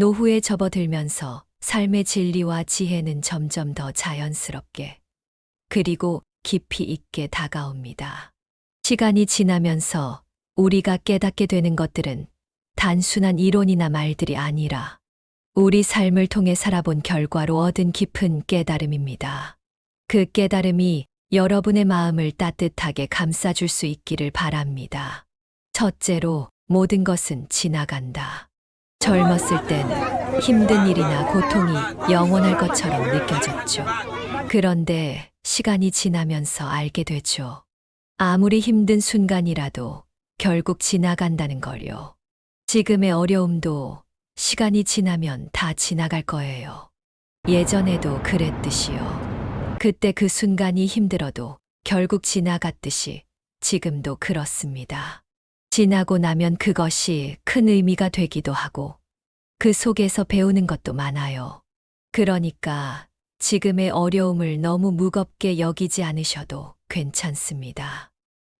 노후에 접어들면서 삶의 진리와 지혜는 점점 더 자연스럽게 그리고 깊이 있게 다가옵니다. 시간이 지나면서 우리가 깨닫게 되는 것들은 단순한 이론이나 말들이 아니라 우리 삶을 통해 살아본 결과로 얻은 깊은 깨달음입니다. 그 깨달음이 여러분의 마음을 따뜻하게 감싸줄 수 있기를 바랍니다. 첫째로, 모든 것은 지나간다. 젊었을 때는 힘든 일이나 고통이 영원할 것처럼 느껴졌죠. 그런데 시간이 지나면서 알게 되죠. 아무리 힘든 순간이라도 결국 지나간다는 걸요. 지금의 어려움도 시간이 지나면 다 지나갈 거예요. 예전에도 그랬듯이요. 그때 그 순간이 힘들어도 결국 지나갔듯이 지금도 그렇습니다. 지나고 나면 그것이 큰 의미가 되기도 하고 그 속에서 배우는 것도 많아요. 그러니까 지금의 어려움을 너무 무겁게 여기지 않으셔도 괜찮습니다.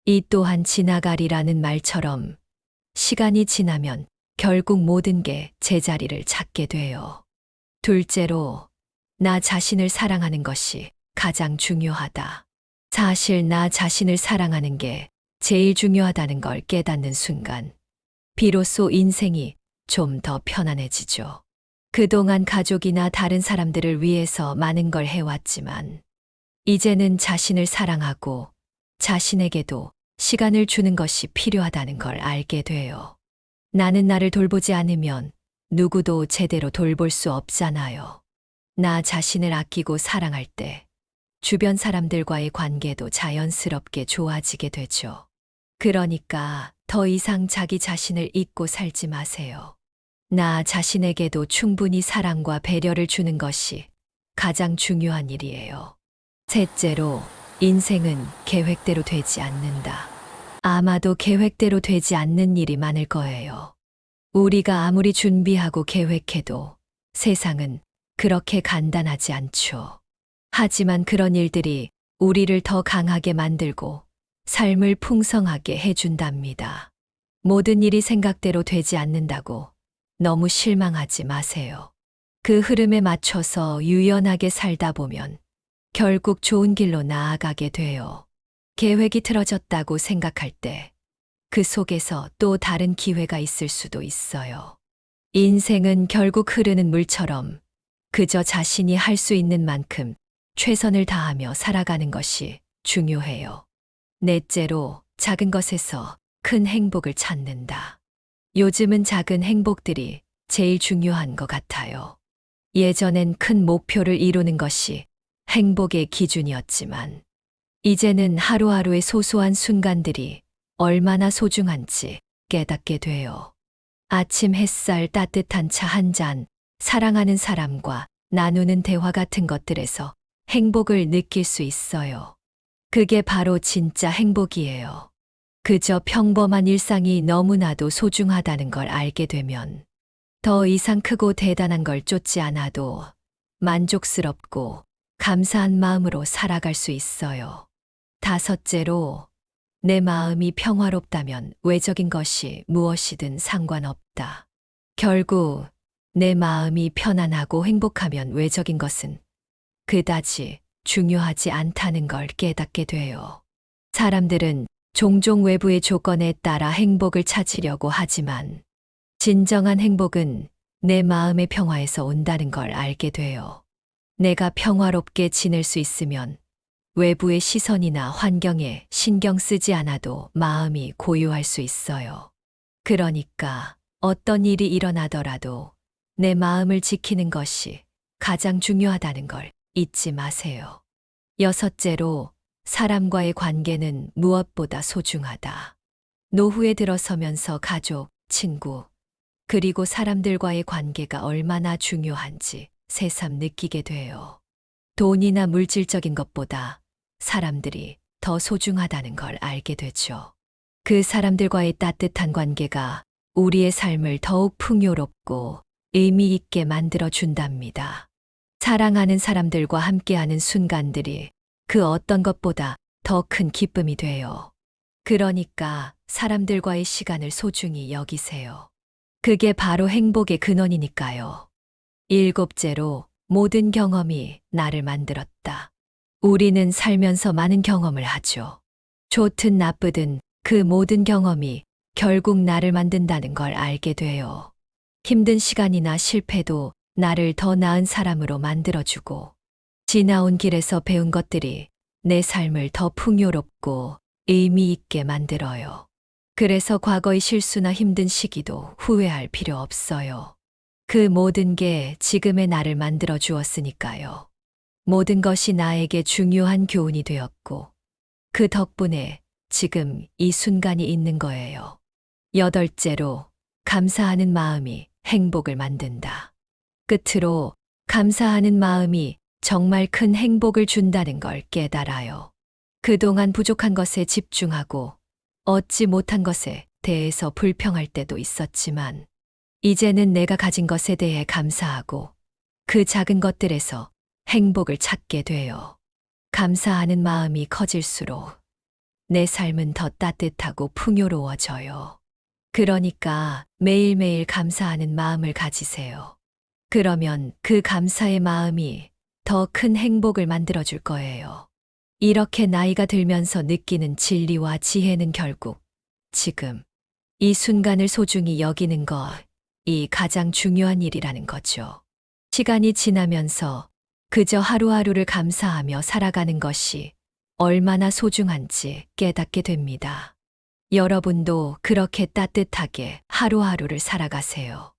이 또한 지나가리라는 말처럼 시간이 지나면 결국 모든 게 제자리를 찾게 돼요. 둘째로, 나 자신을 사랑하는 것이 가장 중요하다. 사실 나 자신을 사랑하는 게 제일 중요하다는 걸 깨닫는 순간, 비로소 인생이 좀 더 편안해지죠. 그동안 가족이나 다른 사람들을 위해서 많은 걸 해왔지만, 이제는 자신을 사랑하고 자신에게도 시간을 주는 것이 필요하다는 걸 알게 돼요. 나는 나를 돌보지 않으면 누구도 제대로 돌볼 수 없잖아요. 나 자신을 아끼고 사랑할 때 주변 사람들과의 관계도 자연스럽게 좋아지게 되죠. 그러니까 더 이상 자기 자신을 잊고 살지 마세요. 나 자신에게도 충분히 사랑과 배려를 주는 것이 가장 중요한 일이에요. 셋째로, 인생은 계획대로 되지 않는다. 아마도 계획대로 되지 않는 일이 많을 거예요. 우리가 아무리 준비하고 계획해도 세상은 그렇게 간단하지 않죠. 하지만 그런 일들이 우리를 더 강하게 만들고 삶을 풍성하게 해준답니다. 모든 일이 생각대로 되지 않는다고 너무 실망하지 마세요. 그 흐름에 맞춰서 유연하게 살다 보면 결국 좋은 길로 나아가게 돼요. 계획이 틀어졌다고 생각할 때 그 속에서 또 다른 기회가 있을 수도 있어요. 인생은 결국 흐르는 물처럼 그저 자신이 할 수 있는 만큼 최선을 다하며 살아가는 것이 중요해요. 넷째로, 작은 것에서 큰 행복을 찾는다. 요즘은 작은 행복들이 제일 중요한 것 같아요. 예전엔 큰 목표를 이루는 것이 행복의 기준이었지만, 이제는 하루하루의 소소한 순간들이 얼마나 소중한지 깨닫게 돼요. 아침 햇살, 따뜻한 차 한 잔, 사랑하는 사람과 나누는 대화 같은 것들에서 행복을 느낄 수 있어요. 그게 바로 진짜 행복이에요. 그저 평범한 일상이 너무나도 소중하다는 걸 알게 되면 더 이상 크고 대단한 걸 쫓지 않아도 만족스럽고 감사한 마음으로 살아갈 수 있어요. 다섯째로, 내 마음이 평화롭다면 외적인 것이 무엇이든 상관없다. 결국 내 마음이 편안하고 행복하면 외적인 것은 그다지 중요하지 않다는 걸 깨닫게 돼요. 사람들은 종종 외부의 조건에 따라 행복을 찾으려고 하지만 진정한 행복은 내 마음의 평화에서 온다는 걸 알게 돼요. 내가 평화롭게 지낼 수 있으면 외부의 시선이나 환경에 신경 쓰지 않아도 마음이 고요할 수 있어요. 그러니까 어떤 일이 일어나더라도 내 마음을 지키는 것이 가장 중요하다는 걸 잊지 마세요. 여섯째로, 사람과의 관계는 무엇보다 소중하다. 노후에 들어서면서 가족, 친구, 그리고 사람들과의 관계가 얼마나 중요한지 새삼 느끼게 돼요. 돈이나 물질적인 것보다 사람들이 더 소중하다는 걸 알게 되죠. 그 사람들과의 따뜻한 관계가 우리의 삶을 더욱 풍요롭고 의미 있게 만들어 준답니다. 사랑하는 사람들과 함께하는 순간들이 그 어떤 것보다 더 큰 기쁨이 돼요. 그러니까 사람들과의 시간을 소중히 여기세요. 그게 바로 행복의 근원이니까요. 일곱째로 모든 경험이 나를 만들었다. 우리는 살면서 많은 경험을 하죠. 좋든 나쁘든 그 모든 경험이 결국 나를 만든다는 걸 알게 돼요. 힘든 시간이나 실패도 나를 더 나은 사람으로 만들어주고, 지나온 길에서 배운 것들이 내 삶을 더 풍요롭고 의미 있게 만들어요. 그래서 과거의 실수나 힘든 시기도 후회할 필요 없어요. 그 모든 게 지금의 나를 만들어 주었으니까요. 모든 것이 나에게 중요한 교훈이 되었고, 그 덕분에 지금 이 순간이 있는 거예요. 여덟째로, 감사하는 마음이 행복을 만든다. 끝으로, 감사하는 마음이 정말 큰 행복을 준다는 걸 깨달아요. 그동안 부족한 것에 집중하고 얻지 못한 것에 대해서 불평할 때도 있었지만, 이제는 내가 가진 것에 대해 감사하고 그 작은 것들에서 행복을 찾게 돼요. 감사하는 마음이 커질수록 내 삶은 더 따뜻하고 풍요로워져요. 그러니까 매일매일 감사하는 마음을 가지세요. 그러면 그 감사의 마음이 더 큰 행복을 만들어줄 거예요. 이렇게 나이가 들면서 느끼는 진리와 지혜는 결국 지금 이 순간을 소중히 여기는 것이 가장 중요한 일이라는 거죠. 시간이 지나면서 그저 하루하루를 감사하며 살아가는 것이 얼마나 소중한지 깨닫게 됩니다. 여러분도 그렇게 따뜻하게 하루하루를 살아가세요.